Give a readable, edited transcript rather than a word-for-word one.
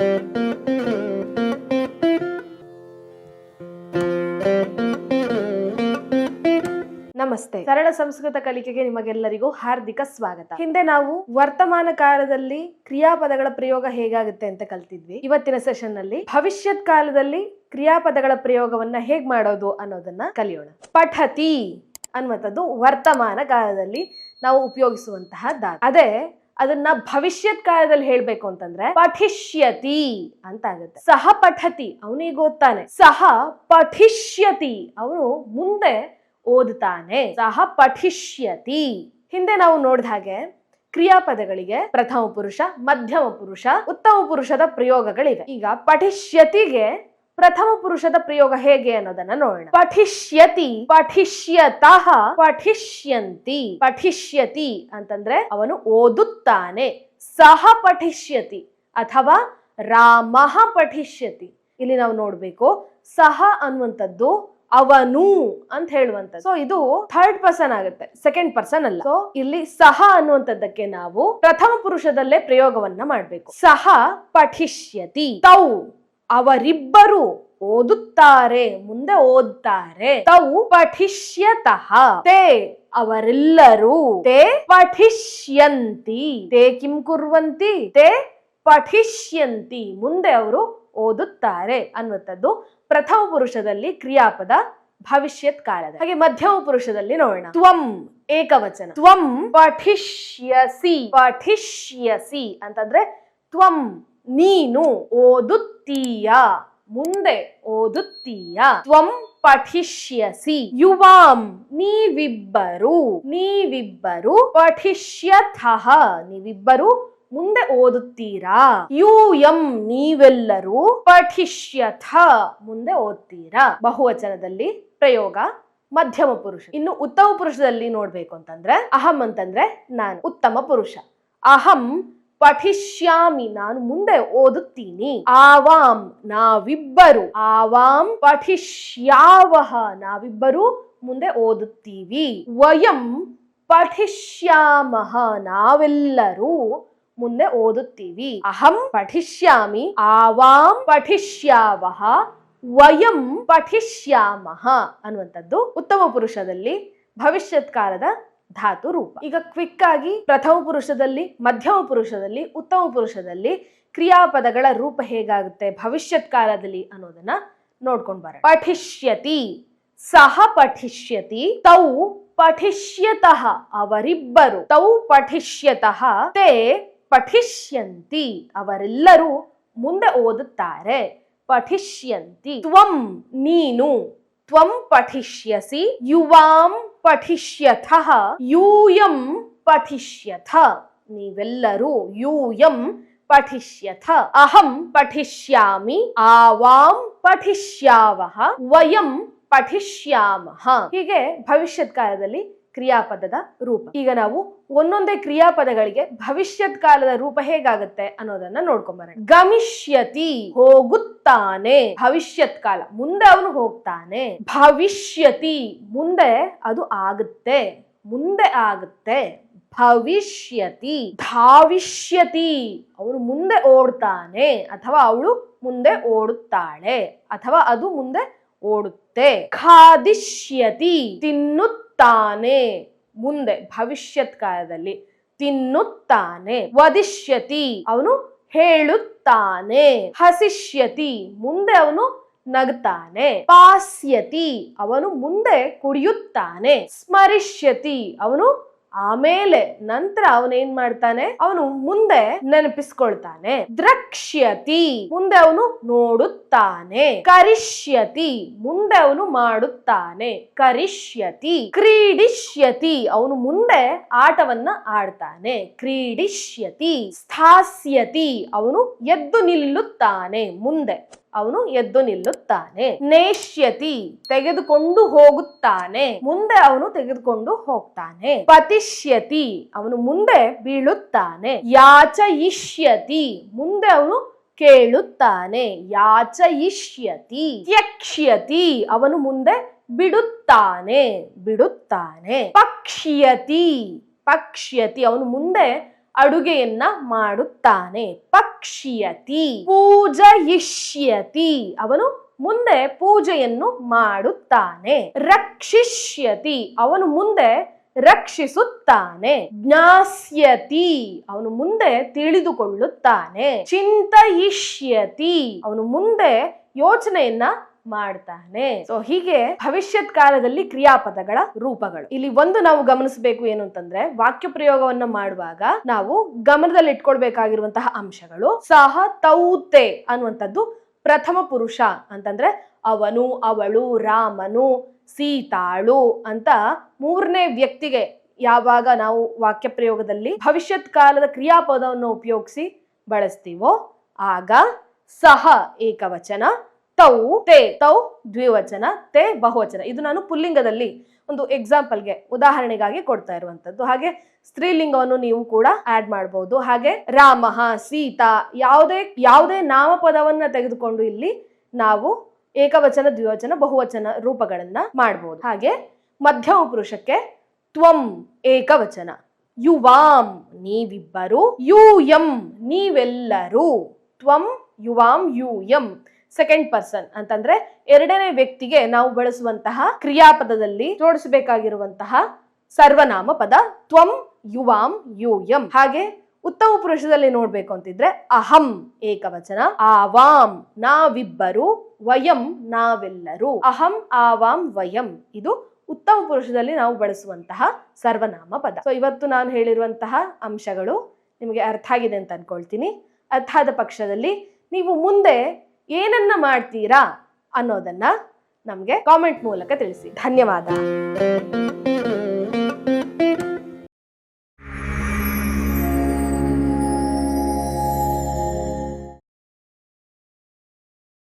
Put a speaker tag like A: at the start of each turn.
A: ನಮಸ್ತೆ. ಸರಳ ಸಂಸ್ಕೃತ ಕಲಿಕೆಗೆ ನಿಮಗೆಲ್ಲರಿಗೂ ಹಾರ್ದಿಕ ಸ್ವಾಗತ. ಹಿಂದೆ ನಾವು ವರ್ತಮಾನ ಕಾಲದಲ್ಲಿ ಕ್ರಿಯಾಪದಗಳ ಪ್ರಯೋಗ ಹೇಗಾಗುತ್ತೆ ಅಂತ ಕಲ್ತಿದ್ವಿ. ಇವತ್ತಿನ ಸೆಷನ್ ನಲ್ಲಿ ಭವಿಷ್ಯತ್ ಕಾಲದಲ್ಲಿ ಕ್ರಿಯಾಪದಗಳ ಪ್ರಯೋಗವನ್ನ ಹೇಗ್ ಮಾಡೋದು ಅನ್ನೋದನ್ನ ಕಲಿಯೋಣ. ಪಠತಿ ಅನ್ನುವಂಥದ್ದು ವರ್ತಮಾನ ಕಾಲದಲ್ಲಿ ನಾವು ಉಪಯೋಗಿಸುವಂತಹ ಧಾತು. ಅದೇ ಅದನ್ನ ಭವಿಷ್ಯತ್ ಕಾಲದಲ್ಲಿ ಹೇಳ್ಬೇಕು ಅಂತಂದ್ರೆ ಪಠಿಷ್ಯತಿ ಅಂತ ಆಗುತ್ತೆ. ಸಹ ಪಠತಿ, ಅವನಿಗೆ ಓದ್ತಾನೆ. ಸಹ ಪಠಿಷ್ಯತಿ, ಅವನು ಮುಂದೆ ಓದುತ್ತಾನೆ. ಸಹ ಪಠಿಷ್ಯತಿ. ಹಿಂದೆ ನಾವು ನೋಡಿದ ಹಾಗೆ ಕ್ರಿಯಾಪದಗಳಿಗೆ ಪ್ರಥಮ ಪುರುಷ, ಮಧ್ಯಮ ಪುರುಷ, ಉತ್ತಮ ಪುರುಷದ ಪ್ರಯೋಗಗಳಿವೆ. ಈಗ ಪಠಿಷ್ಯತಿಗೆ ಪ್ರಥಮ ಪುರುಷದ ಪ್ರಯೋಗ ಹೇಗೆ ಅನ್ನೋದನ್ನ ನೋಡೋಣ. ಪಠಿಷ್ಯತಿ, ಪಠಿಷ್ಯತಃ, ಪಠಿಷ್ಯಂತಿ. ಪಠಿಷ್ಯತಿ ಅಂತಂದ್ರೆ ಅವನು ಓದುತ್ತಾನೆ. ಸಹ ಪಠಿಷ್ಯತಿ ಅಥವಾ ರಾಮಃ ಪಠಿಷ್ಯತಿ. ಇಲ್ಲಿ ನಾವು ನೋಡ್ಬೇಕು, ಸಹ ಅನ್ನುವಂಥದ್ದು ಅವನು ಅಂತ ಹೇಳುವಂಥದ್ದು. ಸೊ ಇದು ಥರ್ಡ್ ಪರ್ಸನ್ ಆಗುತ್ತೆ, ಸೆಕೆಂಡ್ ಪರ್ಸನ್ ಅಲ್ಲ. ಸೊ ಇಲ್ಲಿ ಸಹ ಅನ್ನುವಂಥದ್ದಕ್ಕೆ ನಾವು ಪ್ರಥಮ ಪುರುಷದಲ್ಲೇ ಪ್ರಯೋಗವನ್ನ ಮಾಡ್ಬೇಕು. ಸಹ ಪಠಿಷ್ಯತಿ. ತೌ, ಅವರಿಬ್ಬರು ಓದುತ್ತಾರೆ, ಮುಂದೆ ಓದ್ತಾರೆ. ತೌ ಪಠಿಷ್ಯತಃ. ತೇ, ಅವರೆಲ್ಲರೂ. ತೇ ಪಠಿಷ್ಯಂತಿ. ತೇ ಕಿಂ ಕುರ್ವಂತಿ. ತೇ ಪಠಿಷ್ಯಂತಿ, ಮುಂದೆ ಅವರು ಓದುತ್ತಾರೆ ಅನ್ನುವಂಥದ್ದು ಪ್ರಥಮ ಪುರುಷದಲ್ಲಿ ಕ್ರಿಯಾಪದ ಭವಿಷ್ಯತ್ ಕಾಲದ. ಹಾಗೆ ಮಧ್ಯಮ ಪುರುಷದಲ್ಲಿ ನೋಡೋಣ. ತ್ವಂ ಏಕವಚನ. ತ್ವಂ ಪಠಿಷ್ಯಸಿ. ಪಠಿಷ್ಯಸಿ ಅಂತಂದ್ರೆ ತ್ವಂ ನೀನು ಓದುತ್ತೀಯ, ಮುಂದೆ ಓದುತ್ತೀಯ. ತ್ವಂ ಪಠಿಷ್ಯಸಿ. ಯುವಾಂ ನೀವಿಬ್ಬರು. ನೀವಿಬ್ಬರು. ಪಠಿಷ್ಯತಃ, ನೀವಿಬ್ಬರು ಮುಂದೆ ಓದುತ್ತೀರಾ. ಯೂಯಂ ನೀವೆಲ್ಲರೂ. ಪಠಿಷ್ಯಥ, ಮುಂದೆ ಓದ್ತೀರಾ. ಬಹುವಚನದಲ್ಲಿ ಪ್ರಯೋಗ ಮಧ್ಯಮ ಪುರುಷ. ಇನ್ನು ಉತ್ತಮ ಪುರುಷದಲ್ಲಿ ನೋಡ್ಬೇಕು ಅಂತಂದ್ರೆ ಅಹಂ ಅಂತಂದ್ರೆ ನಾನು, ಉತ್ತಮ ಪುರುಷ. ಅಹಂ ಪಠಿಷ್ಯಾಮಿ, ನಾನು ಮುಂದೆ ಓದುತ್ತೀನಿ. ಆವಾಂ ನಾವಿಬ್ಬರು. ಆವಾಂ ಪಠಿಷ್ಯಾವಹ, ನಾವಿಬ್ಬರು ಮುಂದೆ ಓದುತ್ತೀವಿ. ವಯಂ ಪಠಿಷ್ಯಾಮಹ, ನಾವೆಲ್ಲರೂ ಮುಂದೆ ಓದುತ್ತೀವಿ. ಅಹಂ ಪಠಿಷ್ಯಾಮಿ, ಆವಾಂ ಪಠಿಷ್ಯಾವಹ, ವಯಂ ಪಠಿಷ್ಯಾಮಹ ಅನ್ನುವಂಥದ್ದು ಉತ್ತಮ ಪುರುಷದಲ್ಲಿ ಭವಿಷ್ಯತ್ ಕಾಲದ ಧಾತು ರೂಪ. ಈಗ ಕ್ವಿಕ್ ಆಗಿ ಪ್ರಥಮ ಪುರುಷದಲ್ಲಿ, ಮಧ್ಯಮ ಪುರುಷದಲ್ಲಿ, ಉತ್ತಮ ಪುರುಷದಲ್ಲಿ ಕ್ರಿಯಾಪದಗಳ ರೂಪ ಹೇಗಾಗುತ್ತೆ ಭವಿಷ್ಯತ್ ಕಾಲದಲ್ಲಿ ಅನ್ನೋದನ್ನ ನೋಡ್ಕೊಂಡು ಬರೋಣ. ಪಠಿಷ್ಯತಿ, ಸಹ ಪಠಿಷ್ಯತಿ. ತೌ ಪಠಿಷ್ಯತಃ, ಅವರಿಬ್ಬರು. ತೌ ಪಠಿಷ್ಯತಃ. ತೇ ಪಠಿಷ್ಯಂತಿ, ಅವರೆಲ್ಲರೂ ಮುಂದೆ ಓದುತ್ತಾರೆ. ಪಠಿಷ್ಯಂತಿ. ತ್ವಂ ನೀನು. ತ್ವಂ ಪಠಿಷ್ಯಸಿ. ಯುವಾಂ ಪಠಿಷ್ಯಥಃ. ಯೂಯಂ ಪಠಿಷ್ಯಥ, ನೀವೆಲ್ಲರೂ. ಯೂಯಂ ಪಠಿಷ್ಯಥ. ಅಹಂ ಪಠಿಷ್ಯಾಮಿ. ಆವಾಂ ಪಠಿಷ್ಯಾವಹ. ವಯಂ ಪಠಿಷ್ಯಾಮಹ. ಹೀಗೆ ಭವಿಷ್ಯತ್ ಕಾಲದಲ್ಲಿ ಕ್ರಿಯಾಪದದ ರೂಪ. ಈಗ ನಾವು ಒಂದೊಂದೇ ಕ್ರಿಯಾಪದಗಳಿಗೆ ಭವಿಷ್ಯತ್ ಕಾಲದ ರೂಪ ಹೇಗಾಗುತ್ತೆ ಅನ್ನೋದನ್ನ ನೋಡ್ಕೊಂಬರೋಣ. ಗಮಿಷ್ಯತಿ, ಹೋಗುತ್ತಾನೆ. ಭವಿಷ್ಯತ್ ಕಾಲ, ಮುಂದೆ ಅವನು ಹೋಗ್ತಾನೆ. ಭವಿಷ್ಯತಿ, ಮುಂದೆ ಅದು ಆಗುತ್ತೆ, ಮುಂದೆ ಆಗುತ್ತೆ. ಭವಿಷ್ಯತಿ. ಧಾವಿಷ್ಯತಿ, ಅವನು ಮುಂದೆ ಓಡ್ತಾನೆ ಅಥವಾ ಅವಳು ಮುಂದೆ ಓಡುತ್ತಾಳೆ ಅಥವಾ ಅದು ಮುಂದೆ ಓಡುತ್ತೆ. ಖಾದಿಷ್ಯತಿ, ತಿನ್ನುತ್ತಾನೆ, ಮುಂದೆ ಭವಿಷ್ಯತ್ ಕಾಲದಲ್ಲಿ ತಿನ್ನುತ್ತಾನೆ. ವದಿಷ್ಯತಿ, ಅವನು ಹೇಳುತ್ತಾನೆ. ಹಸಿಷ್ಯತಿ, ಮುಂದೆ ಅವನು ನಗುತ್ತಾನೆ. ಪಾಸ್ಯತಿ, ಅವನು ಮುಂದೆ ಕುಡಿಯುತ್ತಾನೆ. ಸ್ಮರಿಷ್ಯತಿ, ಅವನು ಆಮೇಲೆ ನಂತರ ಅವನೇನ್ ಮಾಡ್ತಾನೆ, ಅವನು ಮುಂದೆ ನೆನಪಿಸ್ಕೊಳ್ತಾನೆ. ದ್ರಕ್ಷ್ಯತಿ, ಮುಂದೆ ಅವನು ನೋಡುತ್ತಾನೆ. ಕರಿಷ್ಯತಿ, ಮುಂದೆ ಅವನು ಮಾಡುತ್ತಾನೆ. ಕರಿಷ್ಯತಿ. ಕ್ರೀಡಿಷ್ಯತಿ, ಅವನು ಮುಂದೆ ಆಟವನ್ನ ಆಡ್ತಾನೆ. ಕ್ರೀಡಿಷ್ಯತಿ. ಸ್ಥಾಸ್ಯತಿ, ಅವನು ಎದ್ದು ನಿಲ್ಲುತ್ತಾನೆ, ಮುಂದೆ ಅವನು ಎದ್ದು ನಿಲ್ಲುತ್ತಾನೆ. ನೇಷ್ಯತಿ, ತೆಗೆದುಕೊಂಡು ಹೋಗುತ್ತಾನೆ, ಮುಂದೆ ಅವನು ತೆಗೆದುಕೊಂಡು ಹೋಗ್ತಾನೆ. ಪತಿಷ್ಯತಿ, ಅವನು ಮುಂದೆ ಬೀಳುತ್ತಾನೆ. ಯಾಚಯಿಷ್ಯತಿ, ಮುಂದೆ ಅವನು ಕೇಳುತ್ತಾನೆ. ಯಾಚಯಿಷ್ಯತಿ. ತ್ಯಕ್ಷ್ಯತಿ, ಅವನು ಮುಂದೆ ಬಿಡುತ್ತಾನೆ, ಬಿಡುತ್ತಾನೆ. ಪಕ್ಷ್ಯತಿ, ಪಕ್ಷ್ಯತಿ, ಅವನು ಮುಂದೆ ಅಡುಗೆಯನ್ನ ಮಾಡುತ್ತಾನೆ. ಪಕ್ಷ್ಯತಿ ಪೂಜಯಿಷ್ಯತಿ ಅವನು ಮುಂದೆ ಪೂಜೆಯನ್ನು ಮಾಡುತ್ತಾನೆ. ರಕ್ಷಿಷ್ಯತಿ ಅವನು ಮುಂದೆ ರಕ್ಷಿಸುತ್ತಾನೆ. ಜ್ಞಾಸ್ಯತಿ ಅವನು ಮುಂದೆ ತಿಳಿದುಕೊಳ್ಳುತ್ತಾನೆ. ಚಿಂತಯಿಷ್ಯತಿ ಅವನು ಮುಂದೆ ಯೋಚನೆಯನ್ನ ಮಾಡ್ತಾನೆ. ಸೊ ಹೀಗೆ ಭವಿಷ್ಯತ್ ಕಾಲದಲ್ಲಿ ಕ್ರಿಯಾಪದಗಳ ರೂಪಗಳು. ಇಲ್ಲಿ ಒಂದು ನಾವು ಗಮನಿಸಬೇಕು ಏನು ಅಂತಂದ್ರೆ, ವಾಕ್ಯ ಪ್ರಯೋಗವನ್ನ ಮಾಡುವಾಗ ನಾವು ಗಮನದಲ್ಲಿ ಇಟ್ಕೊಳ್ಬೇಕಾಗಿರುವಂತಹ ಅಂಶಗಳು, ಸಹ ತೌತೆ ಅನ್ನುವಂಥದ್ದು ಪ್ರಥಮ ಪುರುಷ ಅಂತಂದ್ರೆ ಅವನು, ಅವಳು, ರಾಮನು, ಸೀತಾಳು ಅಂತ ಮೂರನೇ ವ್ಯಕ್ತಿಗೆ ಯಾವಾಗ ನಾವು ವಾಕ್ಯ ಪ್ರಯೋಗದಲ್ಲಿ ಭವಿಷ್ಯತ್ ಕಾಲದ ಕ್ರಿಯಾಪದವನ್ನು ಉಪಯೋಗಿಸಿ ಬಳಸ್ತೀವೋ ಆಗ ಸಹ ಏಕವಚನ, ತೌ ತೇ ತೌ ದ್ವಿವಚನ, ತೇ ಬಹುವಚನ. ಇದು ನಾನು ಪುಲ್ಲಿಂಗದಲ್ಲಿ ಒಂದು ಎಕ್ಸಾಂಪಲ್ಗೆ ಉದಾಹರಣೆಗಾಗಿ ಕೊಡ್ತಾ ಇರುವಂತದ್ದು. ಹಾಗೆ ಸ್ತ್ರೀಲಿಂಗವನ್ನು ನೀವು ಕೂಡ ಆಡ್ ಮಾಡಬಹುದು. ಹಾಗೆ ರಾಮ, ಸೀತಾ ಯಾವುದೇ ನಾಮಪದವನ್ನ ತೆಗೆದುಕೊಂಡು ಇಲ್ಲಿ ನಾವು ಏಕವಚನ, ದ್ವಿವಚನ, ಬಹುವಚನ ರೂಪಗಳನ್ನ ಮಾಡಬಹುದು. ಹಾಗೆ ಮಧ್ಯಮ ಪುರುಷಕ್ಕೆ ತ್ವಂ ಏಕವಚನ, ಯುವಾಂ ನೀವಿಬ್ಬರು, ಯೂಯಂ ನೀವೆಲ್ಲರೂ, ತ್ವಂ ಯುವಾಂ ಯೂಯಂ ಸೆಕೆಂಡ್ ಪರ್ಸನ್ ಅಂತಂದ್ರೆ ಎರಡನೇ ವ್ಯಕ್ತಿಗೆ ನಾವು ಬಳಸುವಂತಹ ಕ್ರಿಯಾಪದದಲ್ಲಿ ಜೋಡಿಸಬೇಕಾಗಿರುವಂತಹ ಸರ್ವನಾಮ ಪದ ತ್ವಂ ಯುವಾಂ ಯೂಯಂ. ಹಾಗೆ ಉತ್ತಮ ಪುರುಷದಲ್ಲಿ ನೋಡ್ಬೇಕು ಅಂತಿದ್ರೆ ಅಹಂ ಏಕವಚನ, ಆವಾಂ ನಾವಿಬ್ಬರು, ವಯಂ ನಾವೆಲ್ಲರೂ, ಅಹಂ ಆವಾಂ ವಯಂ ಇದು ಉತ್ತಮ ಪುರುಷದಲ್ಲಿ ನಾವು ಬಳಸುವಂತಹ ಸರ್ವನಾಮ ಪದ. ಸೊ ಇವತ್ತು ನಾನು ಹೇಳಿರುವಂತಹ ಅಂಶಗಳು ನಿಮಗೆ ಅರ್ಥ ಆಗಿದೆ ಅಂತ ಅನ್ಕೊಳ್ತೀನಿ. ಅರ್ಥ ಆದ ಪಕ್ಷದಲ್ಲಿ ನೀವು ಮುಂದೆ ಏನನ್ನ ಮಾಡ್ತೀರಾ ಅನ್ನೋದನ್ನ ನಮ್ಗೆ ಕಾಮೆಂಟ್ ಮೂಲಕ ತಿಳಿಸಿ. ಧನ್ಯವಾದ.